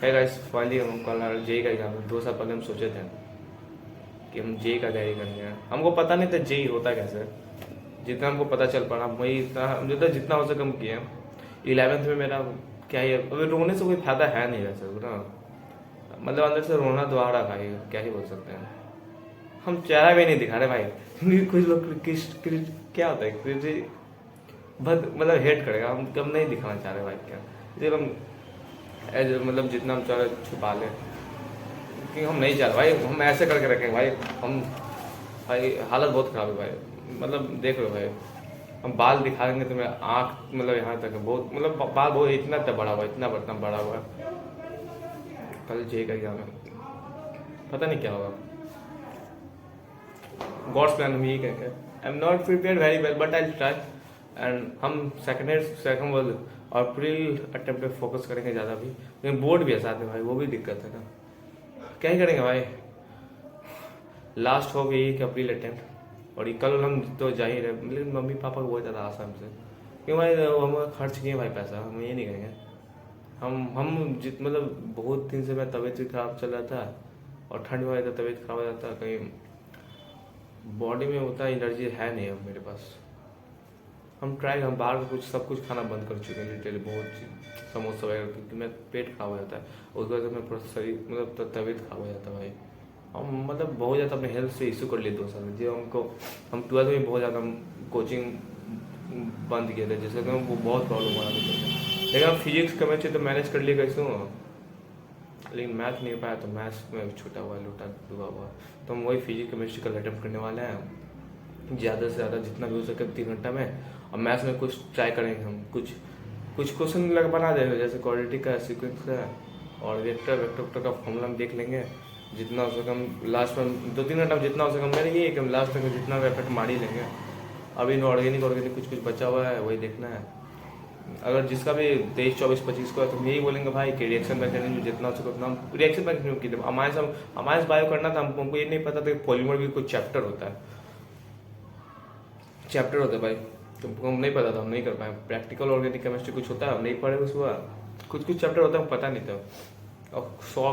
है guys, finally हम कल जेई का एग्जाम है। 2 साल पहले हम सोचे थे कि हम जेई का तैयारी करेंगे। हमको पता नहीं था जेई होता कैसे। जितना हमको पता चल पड़ा वही जितना हो सके हम किए। 11th में मेरा क्या ही, अभी रोने से कोई फायदा है नहीं वैसे ना, मतलब अंदर से रोना दोबारा भाई, क्या ही बोल सकते हैं। हम चेहरा भी नहीं दिखा रहे भाई कुछ लोग क्या होता है मतलब हेट करेगा, हम नहीं दिखाना चाह रहे भाई क्या, इसलिए हम मतलब जितना हम चाह रहे छुपा लें, क्योंकि हम नहीं चाह रहे भाई, हम ऐसे करके रखेंगे भाई। हम भाई हालत बहुत ख़राब है भाई, मतलब देख लो भाई, हम बाल दिखाएंगे तो मेरा आँख मतलब यहाँ तक है, बहुत मतलब बाल बहुत इतना तक बड़ा हुआ है, इतना बड़ा हुआ है। कल जे का एग्जाम है, पता नहीं क्या होगा। गॉड्स प्लान, हम यही कहेंगे। I am not prepare very well but I try. And हम सेकंड वर्ड और प्री अटेम्प्ट पे फोकस करेंगे ज़्यादा भी, लेकिन बोर्ड भी है साथ में भाई, वो भी दिक्कत है ना, क्या ही करेंगे भाई। लास्ट हो गई कि अप्रैल अटेम्प्ट, और ये कल हम तो जा ही रहे, लेकिन मम्मी पापा को बहुत ज़्यादा आसाम से, क्यों भाई हम खर्च किए भाई पैसा, हम ये नहीं करेंगे। हम जित मतलब बहुत दिन से मेरा तबीयत भी खराब चल रहा था, और ठंड में तो तबीयत खराब हो जाता, कहीं बॉडी में उतना एनर्जी है नहीं अब मेरे पास। हम बाहर का कुछ सब कुछ खाना बंद कर चुके हैं लिटरली, बहुत चीज समोसा वगैरह, क्योंकि मेरा पेट खराब हो जाता है, उसकी वजह से मैं पूरा शरीर मतलब तबीयत खराब हो जाता है भाई। हम मतलब बहुत ज़्यादा अपने हेल्थ से इशू कर लिए 2 साल में, जो हम 12th में बहुत ज़्यादा कोचिंग बंद किए थे, जिससे हमको बहुत प्रॉब्लम हो रहा था। लेकिन हम फिजिक्स केमिस्ट्री तो मैनेज कर लिए कैसे हूँ, लेकिन मैथ नहीं पाया, तो मैथ्स में छूटा हुआ लूटा डूबा हुआ। तो हम वही फिजिक्स केमिस्ट्री का अटेम्प्ट करने वाले हैं, ज़्यादा से ज़्यादा जितना भी हो सके 3 घंटा में। और मैथ्स में कुछ ट्राई करेंगे, हम कुछ क्वेश्चन लग बना देंगे, जैसे क्वाड्रेटिक का, सीक्वेंस का, और वेक्टर का फॉर्मूला हम देख लेंगे। जितना हो सके हम लास्ट में 2-3 घंटा में जितना हो सके हम मेरे ये कि हम लास्ट में जितना एफर्ट मार ही लेंगे। अभी ऑर्गेनिक कुछ बचा हुआ है, वही देखना है। अगर जिसका भी 23, 24, 25 को है, तो हम यही बोलेंगे भाई कि रिएक्शन मैकेनिज्म जितना हो सके उतना हम रिएक्शन मैकेनिज्म की हमारे बायो करना था। हमको ये नहीं पता था कि पॉलीमर भी कुछ चैप्टर होता है भाई, तुमको हम नहीं पता था, हम नहीं कर पाए। प्रैक्टिकल ऑर्गेनिक केमिस्ट्री कुछ होता है, हम नहीं पढ़े उसको, कुछ चैप्टर होता है पता नहीं था। और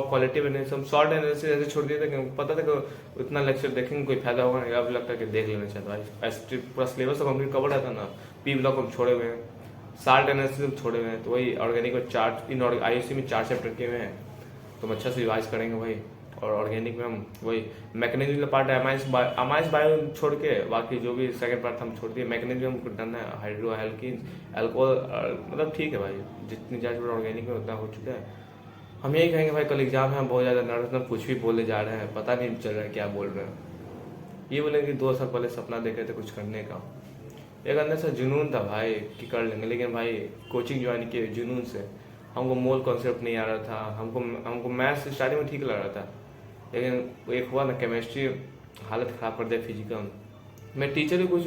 क्वालिटिव एनालिसिस हम शॉर्ट एनालिसिस ऐसे छोड़ दिए थे कि पता था कि उतना लेक्चर देखेंगे कोई फायदा होगा नहीं, अब लगता है कि देख लेना चाहिए भाई। ऐसे पूरा सिलेबस तो कंप्लीट कवर रहता ना, पी ब्लॉक हम छोड़े हुए हैं, साल्ट एनालिसिस हम छोड़े हुए हैं, तो वही ऑर्गेनिक में 4 आईयूसी में 4 चैप्टर किए हुए हैं, तो हम अच्छा से रिवाइज करेंगे भाई। और ऑर्गेनिक में हम वही मैकेनिज्म पार्ट है, अमाइस बायो छोड़ के बाकी जो भी सेकंड पार्ट हम छोड़ दिए। मैकेनिज्म हमको डन है, हाइड्रो एल्किन एल्कोहल, मतलब ठीक है भाई, जितनी ज़्यादा ऑर्गेनिक में उतना हो चुका है। हम यही कहेंगे भाई, कल एग्जाम है, बहुत ज़्यादा नर्वस में कुछ भी बोले जा रहे हैं, पता नहीं चल रहा है क्या बोल रहे हैं। ये बोलेंगे कि 2 साल पहले सपना देखे थे कुछ करने का, एक अंदर से जुनून था भाई कि कर लेंगे, लेकिन भाई कोचिंग ज्वाइन किए जुनून से। हमको मोल कॉन्सेप्ट नहीं आ रहा था, हमको मैथ्स स्टार्टिंग में ठीक लग रहा था, लेकिन एक हुआ ना केमिस्ट्री हालत ख़राब कर दिया। फिजिकल मैं टीचर भी कुछ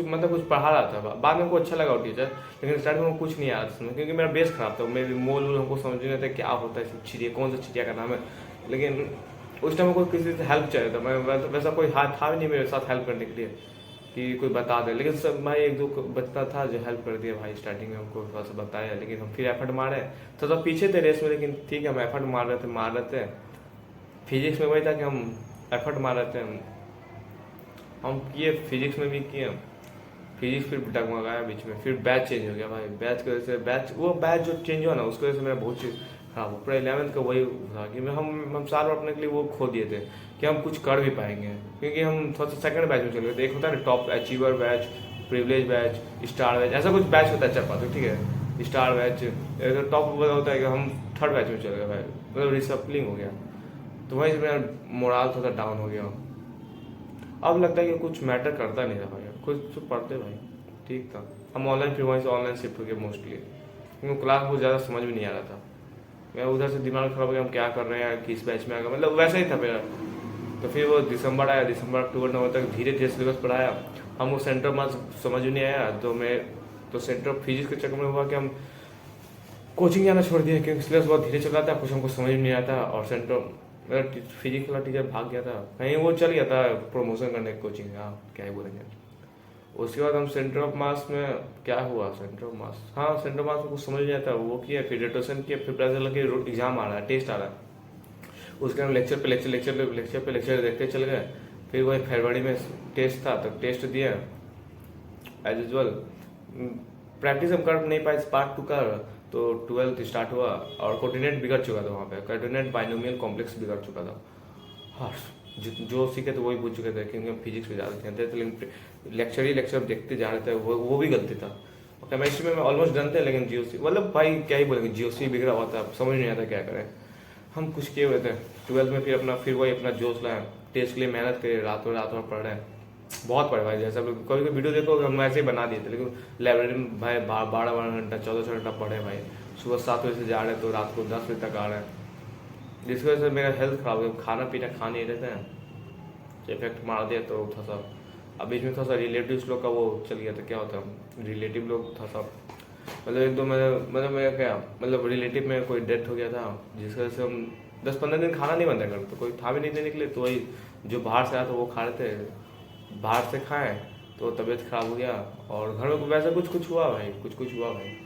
पढ़ा रहा था, बाद में हमको अच्छा लगा वो टीचर, लेकिन स्टार्टिंग में कुछ नहीं आ रहा था क्योंकि मेरा बेस खराब था। मेरे मोल हमको समझ नहीं आता क्या होता है, चिड़िया कौन सा चिड़िया का नाम है, लेकिन उस टाइम को किसी से हेल्प चाहिए था। मैं वैसा कोई हाथ था भी नहीं मेरे साथ हेल्प करने के लिए कि कोई बता दे, लेकिन सब भाई 1-2 बच्चा था जो हेल्प कर दिया भाई। स्टार्टिंग में हमको थोड़ा सा बताया, लेकिन हम फिर एफर्ट मारे, थोड़ा पीछे थे रेस में, लेकिन ठीक है हम एफर्ट मार रहे थे। फिजिक्स में वही था कि हम एफर्ट मार रहे थे, हम किए, फिजिक्स में भी किए। फिजिक्स फिर डगमगाया बीच में, फिर बैच चेंज हो गया भाई। बैच की वजह से वो बैच जो चेंज हुआ ना, उसकी वजह से मेरा बहुत चीज़ खराब हो। पूरा 11th का वही था कि हम साल भर अपने के लिए वो खो दिए थे कि हम कुछ कर भी पाएंगे, क्योंकि हम थोड़ा सा सेकंड बैच में चले गए थे। एक होता है ना top achiever batch, privilege batch, star batch, ऐसा कुछ बैच होता है 4-5, ठीक है। स्टार बैच टॉप होता है कि हम थर्ड बैच में चले गए भाई, मतलब रिसप्लिंग हो गया, तो वहीं से मेरा मोराल थोड़ा डाउन हो गया। अब लगता है कि कुछ मैटर करता नहीं था भाई, कुछ तो पढ़ते भाई ठीक था। हम ऑनलाइन फिर वहीं से ऑनलाइन शिफ्ट हो गए मोस्टली, क्योंकि क्लास बहुत ज़्यादा समझ में नहीं आ रहा था। मैं उधर से दिमाग खराब हो गया, हम क्या कर रहे हैं, किस बैच में आ गए, मतलब वैसा ही था मेरा। तो फिर वो दिसंबर आया, दिसंबर अक्टूबर नवंबर तक धीरे धीरे सिलेबस पढ़ाया। हम वो सेंटर मार्क्स समझ में नहीं आया, तो सेंटर फिजिक्स के चक्कर में हुआ कि हम कोचिंग जाना छोड़ दिया, क्योंकि सिलेबस बहुत धीरे चल रहा था, कुछ हमको समझ में नहीं आता। और सेंटर मेरा फिजिक्स वाला टीचर भाग गया था कहीं, वो चल गया था प्रमोशन करने कोचिंग, हाँ क्या ही बोलेंगे। उसके बाद हम सेंटर ऑफ मास में क्या हुआ, सेंटर ऑफ मास, हाँ सेंटर ऑफ मास में कुछ समझ नहीं आता, वो किया, फिर रोटेशन किया, फिर पता चला कि एग्जाम आ रहा है, टेस्ट आ रहा है। उसके हम लेक्चर देखते चल गए। फिर वही फरवरी में टेस्ट था तो टेस्ट दिया एज यूजल। प्रैक्टिस हम कर नहीं पाए पार्ट 2 का, तो 12th स्टार्ट हुआ और कोऑर्डिनेट बिगड़ चुका था वहाँ पे, कोऑर्डिनेट बाइनोमियल कॉम्प्लेक्स बिगड़ चुका था। हाँ, जो सीखे थे वही भूल चुके थे क्योंकि हम फिजिक्स में ज़्यादा ध्यान देते, लेकिन लेक्चर देखते जा रहे थे, वो भी गलती था। केमिस्ट्री में ऑलमोस्ट डन थे, लेकिन जीओसी मतलब भाई क्या ही बोलेंगे, जीओसी बिगड़ा हुआ था, समझ नहीं आता क्या करें। हम कुछ किए हुए थे 12th में, फिर वही अपना जोश लाया, टेस्ट के लिए मेहनत करे, रात भर पढ़ रहे हैं, बहुत पढ़े भाई। जैसे कभी कभी वीडियो देखो हम ऐसे ही बना दिए थे, लेकिन लाइब्रेरी में भाई 12 घंटा 14 घंटा पढ़े भाई। सुबह 7 बजे से जा रहे हैं तो रात को 10 बजे तक आ रहे हैं, जिसकी वजह से मेरा हेल्थ खराब हो गया, खाना पीना खा नहीं रहते हैं, इफेक्ट मार दिया। तो थोड़ा सा अब बीच में थोड़ा सा रिलेटिव्स लोग का वो चल गया था, क्या होता है रिलेटिव लोग थोड़ा सा मतलब एक दो मतलब मेरा क्या मतलब रिलेटिव में कोई डेथ हो गया था, जिसकी वजह से हम 10-15 दिन खाना नहीं बनता घर, तो कोई था भी नहीं देने के लिए। तो वही जो बाहर से आया था वो खा रहे थे, बाहर से खाएं तो तबीयत खराब हो गया। और घर में वैसे कुछ हुआ भाई, कुछ हुआ भाई,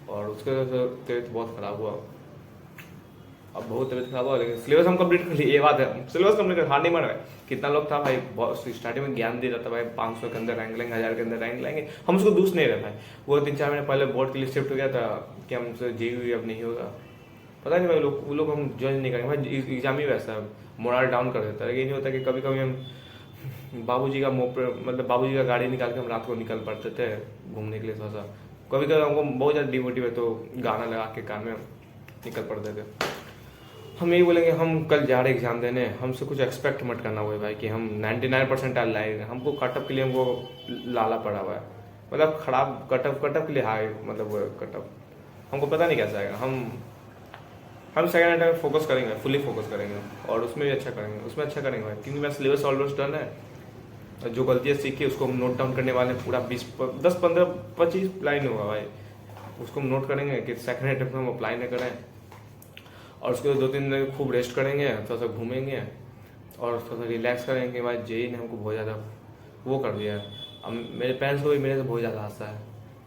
और उसके वजह से तबीयत बहुत ख़राब हुआ। अब बहुत तबीयत खराब हुआ, लेकिन सिलेबस हम कंप्लीट कर लिए, ये बात है, सिलेबस कंप्लीट कर, हार नहीं मार रहा है। कितना लोग था भाई, बहुत स्टार्टिंग में ज्ञान दे रहा था भाई 500 के अंदर रैंक लेंगे, 1000 के अंदर रैंक लेंगे, हम उसको दूस नहीं रहे भाई। वो 3-4 महीने पहले बोर्ड के लिए शिफ्ट हो गया था कि हमसे जेईई अब नहीं होगा, पता नहीं भाई वो लोग हम ज्वाइन नहीं करेंगे भाई, एग्जाम ही वैसा मोरल डाउन कर देता है। ये नहीं होता कि कभी कभी हम बाबूजी का मतलब बाबूजी का गाड़ी निकाल के हम रात को निकल पड़ते थे घूमने के लिए, थोड़ा सा कभी कभी हमको बहुत ज़्यादा डिमोटिव है तो गाना लगा के कान में निकल पड़ते थे। हम यही बोलेंगे, हम कल जा रहे एग्जाम देने, हमसे कुछ एक्सपेक्ट मत करना हुआ भाई कि हम 99% लाएंगे। हमको कटअप के लिए हमको लाला पड़ा हुआ है, मतलब खराब कटअप के लिए हाई, मतलब वो कटअप हमको पता नहीं कैसा आएगा। हम सेकेंड अटेम्प्ट में फोकस करेंगे, फुली फोकस करेंगे और उसमें भी अच्छा करेंगे, उसमें अच्छा करेंगे भाई, क्योंकि मेरा सिलेबस ऑलमोस्ट डन है। जो गलतियाँ सीखी उसको हम नोट डाउन करने वाले हैं, पूरा 10-15-25 लाइन होगा भाई, उसको हम नोट करेंगे कि सेकेंड अटेम्प्ट में हम अप्लाई न करें। और उसके 2-3 दिन खूब रेस्ट करेंगे, थोड़ा सा घूमेंगे और थोड़ा सा रिलैक्स करेंगे भाई। जेई ने हमको बहुत ज़्यादा वो कर दिया है। अब मेरे पेरेंट्स को भी मेरे से बहुत ज़्यादा आशा है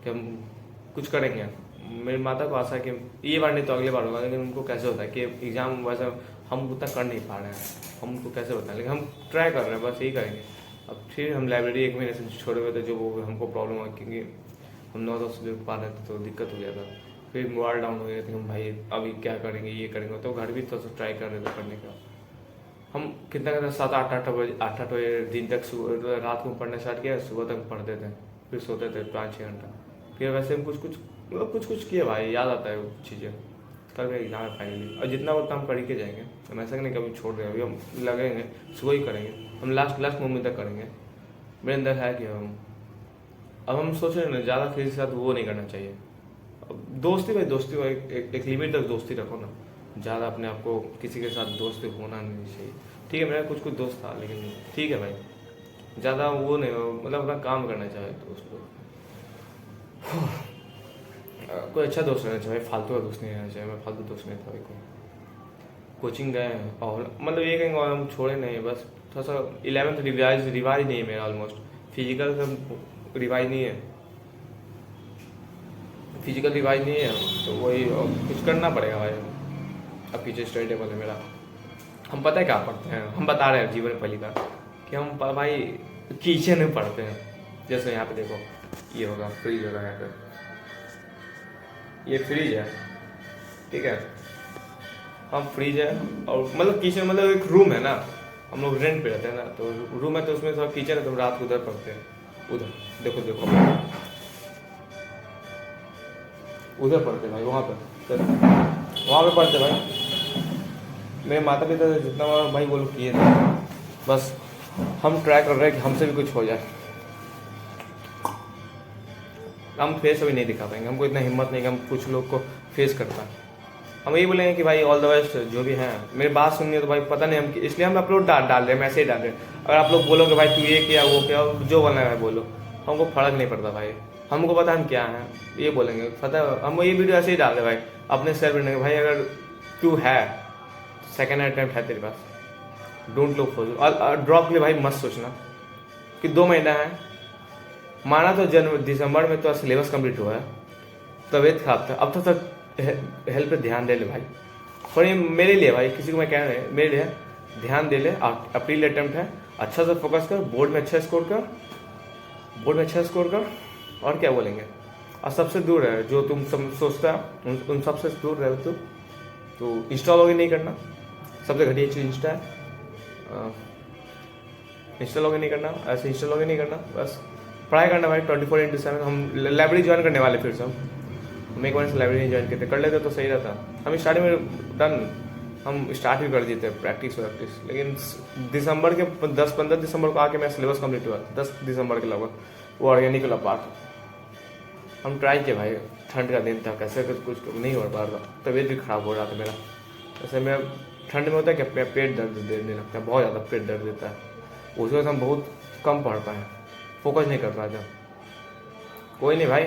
कि हम कुछ करेंगे। मेरी माता को आशा है कि ये बार नहीं तो अगले बार होगा, लेकिन उनको कैसे होता है कि एग्ज़ाम वैसे हम उतना कर नहीं पा रहे हैं, हम उनको कैसे बताएं, लेकिन हम ट्राई कर रहे हैं, बस यही करेंगे। अब फिर हम लाइब्रेरी 1 महीने से छोड़े हुए थे, जो वो हमको प्रॉब्लम हुआ क्योंकि हम 9-10 बजे पा रहे थे तो दिक्कत हो गया था। फिर मोबाइल डाउन हो गया था, हम भाई अभी क्या करेंगे, ये करेंगे, तो घर भी थोड़ा सा ट्राई कर रहे थे पढ़ने का। हम कितना करते 7-8 बजे दिन तक रात को पढ़ना स्टार्ट किया, सुबह तक पढ़ते थे, फिर सोते थे 5-6 घंटा। फिर वैसे हम कुछ किए भाई, याद आता है वो चीज़ें। कल मेरा एग्जाम है फाइनली, और जितना वक्त हम पढ़ के जाएंगे, हम ऐसा नहीं कभी छोड़ देंगे, अभी हम लगेंगे सुबह ही करेंगे, हम लास्ट मोमेंट तक करेंगे। मेरे अंदर है कि अब हम सोच रहे हैं ना, ज़्यादा किसी के साथ वो नहीं करना चाहिए। दोस्ती भाई एक लिमिट तक दोस्ती रखो ना, ज़्यादा अपने आप को किसी के साथ दोस्त होना नहीं चाहिए। ठीक है, मेरा कुछ दोस्त था, लेकिन ठीक है भाई, ज़्यादा वो नहीं, मतलब अपना काम करना चाहिए दोस्त लोग। कोई अच्छा दोस्त रहना चाहिए, फालतू का दोस्त नहीं रहना चाहिए। मैं फालतू दोस्त नहीं था भाई। कोचिंग गए और मतलब ये कहेंगे और हम छोड़े नहीं, बस थोड़ा सा 11th रिवाइज नहीं है मेरा, ऑलमोस्ट फिजिकल का रिवाइज नहीं है, फिजिकल रिवाइज नहीं है, तो वही कुछ करना पड़ेगा भाई। अब फ्यूचर स्टडी टेबल है मेरा, हम पता है क्या पढ़ते हैं, हम बता रहे हैं जीवन में पहली बार कि हम भाई किचन में पढ़ते हैं। जैसे यहाँ पे देखो, ये होगा फ्रिज होगा, यहाँ पे ये फ्रिज है, ठीक है, हम फ्रिज है और मतलब किचन मतलब एक रूम है ना, हम लोग रेंट पे रहते हैं ना, तो रूम है तो उसमें सब किचन है, तो रात को उधर पढ़ते हैं। उधर देखो उधर पढ़ते भाई, वहाँ पे पढ़ते भाई। मेरे माता पिता से जितना भाई वो लोग किए थे, बस हम ट्राई कर रहे हैं कि हमसे भी कुछ हो जाए। हम फेस अभी नहीं दिखा पाएंगे, हमको इतना हिम्मत नहीं कि हम कुछ लोग को फेस कर पाए। हम यही बोलेंगे कि भाई ऑल द बेस्ट, जो भी हैं। मेरी बात सुनिए तो भाई पता नहीं हम, इसलिए हम अपलोड डाल रहे हैं, मैसेज डाल रहे हैं। अगर आप लोग बोलोगे भाई तू ये किया वो क्या, जो बोलना है बोलो, हमको फर्क नहीं पड़ता भाई, हमको पता हम क्या हैं, ये बोलेंगे पता है। हम ये वीडियो ऐसे ही डाल रहे भाई अपने सेल्फ ढूंढेंगे भाई। अगर तू है सेकेंड अटेम्प्ट है तेरे पास, डोंट लुक फॉर, और ड्रॉप के लिए भाई मत सोचना कि 2 महीना है। माना तो दिसंबर में तो सिलेबस कंप्लीट हुआ है, तबीयत खराब था, अब तो हेल्थ पे ध्यान दे ले भाई, और ये मेरे लिए भाई, किसी को मैं कह रहा है, मेरे लिए ध्यान दे ले, अप्रैल अटेम्प्ट है, अच्छा से फोकस कर, बोर्ड में अच्छा स्कोर कर, बोर्ड में अच्छा स्कोर कर, और क्या बोलेंगे। और सबसे दूर है जो तुम सोचता है उन सबसे दूर रहे तो इंस्टॉल लॉगिन नहीं करना, सबसे घटिया चीज़ इंस्टा है। इंस्टा लॉगिन नहीं करना, ऐसे इंस्टा लॉगिन नहीं करना, बस पढ़ाई करना भाई 24/7। हम लाइब्रेरी ज्वाइन करने वाले फिर से, हम एक बार से लाइब्रेरी ज्वाइन करते, कर लेते तो सही रहता। हम स्टार्टिंग में डन, हम स्टार्ट भी कर देते प्रैक्टिस, लेकिन दिसंबर के 10-15 दिसंबर को आके मेरा सिलेबस कंप्लीट हुआ, 10 दिसंबर के लगभग, वो ऑर्गेनिक वाला पार्ट हम ट्राई किए भाई। ठंड का दिन था, कैसे कुछ नहीं हो पा रहा, तबीयत भी खराब हो रहा था मेरा। ऐसे में ठंड में होता है क्या, पेट दर्द देने लगता है, बहुत ज़्यादा पेट दर्द देता है, उसकी वजह से हम बहुत कम पढ़ पाए, फोकस नहीं कर पाते। कोई नहीं भाई,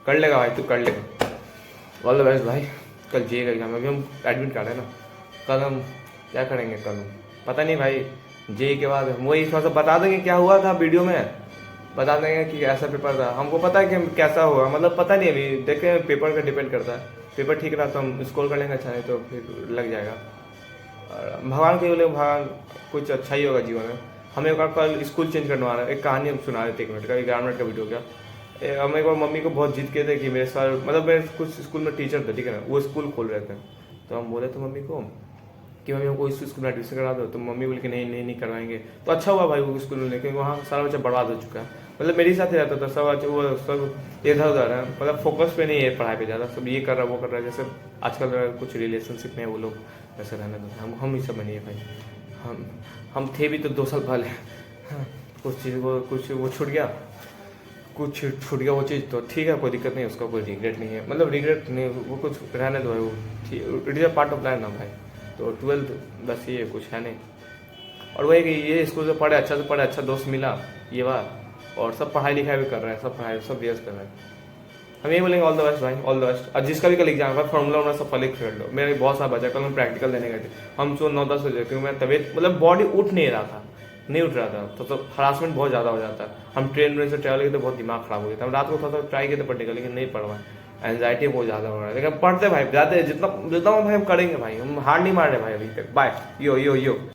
कर लेगा भाई, तू कर लेगा, ऑल द बेस्ट भाई। कल जे का एग्जाम, अभी हम एडमिट कार्ड है ना, कल हम क्या करेंगे, कल पता नहीं भाई, जे के बाद वही थोड़ा सा बता देंगे क्या हुआ था, वीडियो में बता देंगे कि ऐसा पेपर था। हमको पता है कि कैसा हुआ, मतलब पता नहीं, अभी देखें, पेपर का डिपेंड करता है। पेपर ठीक रहा तो हम स्कोर कर लेंगे, अच्छा नहीं तो फिर लग जाएगा। और भगवान के बोले, भगवान कुछ अच्छा ही होगा जीवन में। हमें एक बार कल स्कूल चेंज करवाना है, एक कहानी हम सुना देते, 1 मिनट का, 11 मिनट का वीडियो क्या। हम एक बार मम्मी को बहुत जिद किए थे कि मेरे सर, मतलब मेरे कुछ स्कूल में टीचर थे, ठीक है ना, वो स्कूल खोल रहे थे, तो हम बोले थे मम्मी को कि मम्मी हमको इस स्कूल में एडमिशन करा दो, तो मम्मी बोली कि नहीं करवाएंगे। तो अच्छा हुआ भाई वो स्कूल में, लेकिन वहाँ सारा बच्चा बर्बाद हो चुका है, मतलब मेरे साथ ही रहता था सब बच्चे, वो सब इधर उधर है, मतलब फोकस पे नहीं है पढ़ाई पे ज़्यादा, सब ये कर रहा है वो कर रहा है। जैसे आजकल कुछ रिलेशनशिप में वो लोग वैसे रहने दो, हम इस सब में नहीं है भाई। हम थे भी तो 2 साल पहले, कुछ चीज़ को कुछ वो छूट गया वो चीज़, तो ठीक है, कोई दिक्कत नहीं, उसका कोई रिग्रेट नहीं है, मतलब रिग्रेट नहीं, वो कुछ रहने दो भाई, वो ठीक, it is a part of life ना भाई। तो 12th बस ये कुछ है नहीं। और वही कि ये स्कूल से पढ़े, अच्छा से पढ़े, अच्छा दोस्त मिला ये बात, और सब पढ़ाई लिखाई भी कर रहे हैं, सब पढ़ाई सब व्यस्त कर रहे हैं। हम ये बोलेंगे ऑल द बेस्ट भाई, ऑल द बेस्ट। और जिसका भी कल एग्जाम है, फॉर्मूला सब पहले कर लो। मेरे बहुत सारा बचा, कल हम प्रैक्टिकल देने गए थे, हम 9-10 बजे, क्योंकि मेरा तबीयत, मतलब बॉडी उठ नहीं रहा था, तो हरासमेंट बहुत ज़्यादा हो जाता है। हम ट्रेन में से ट्रैवल किए तो बहुत दिमाग खराब हो गया था। हम रात को थोड़ा सा ट्राई किए थे पढ़ने का, लेकिन नहीं पढ़ पाए, एंजाइटी बहुत ज़्यादा हो रहा है। लेकिन पढ़ते भाई, जाते जितना भाई हम करेंगे भाई, हम हार नहीं मार रहे भाई अभी तक। बाय, यो।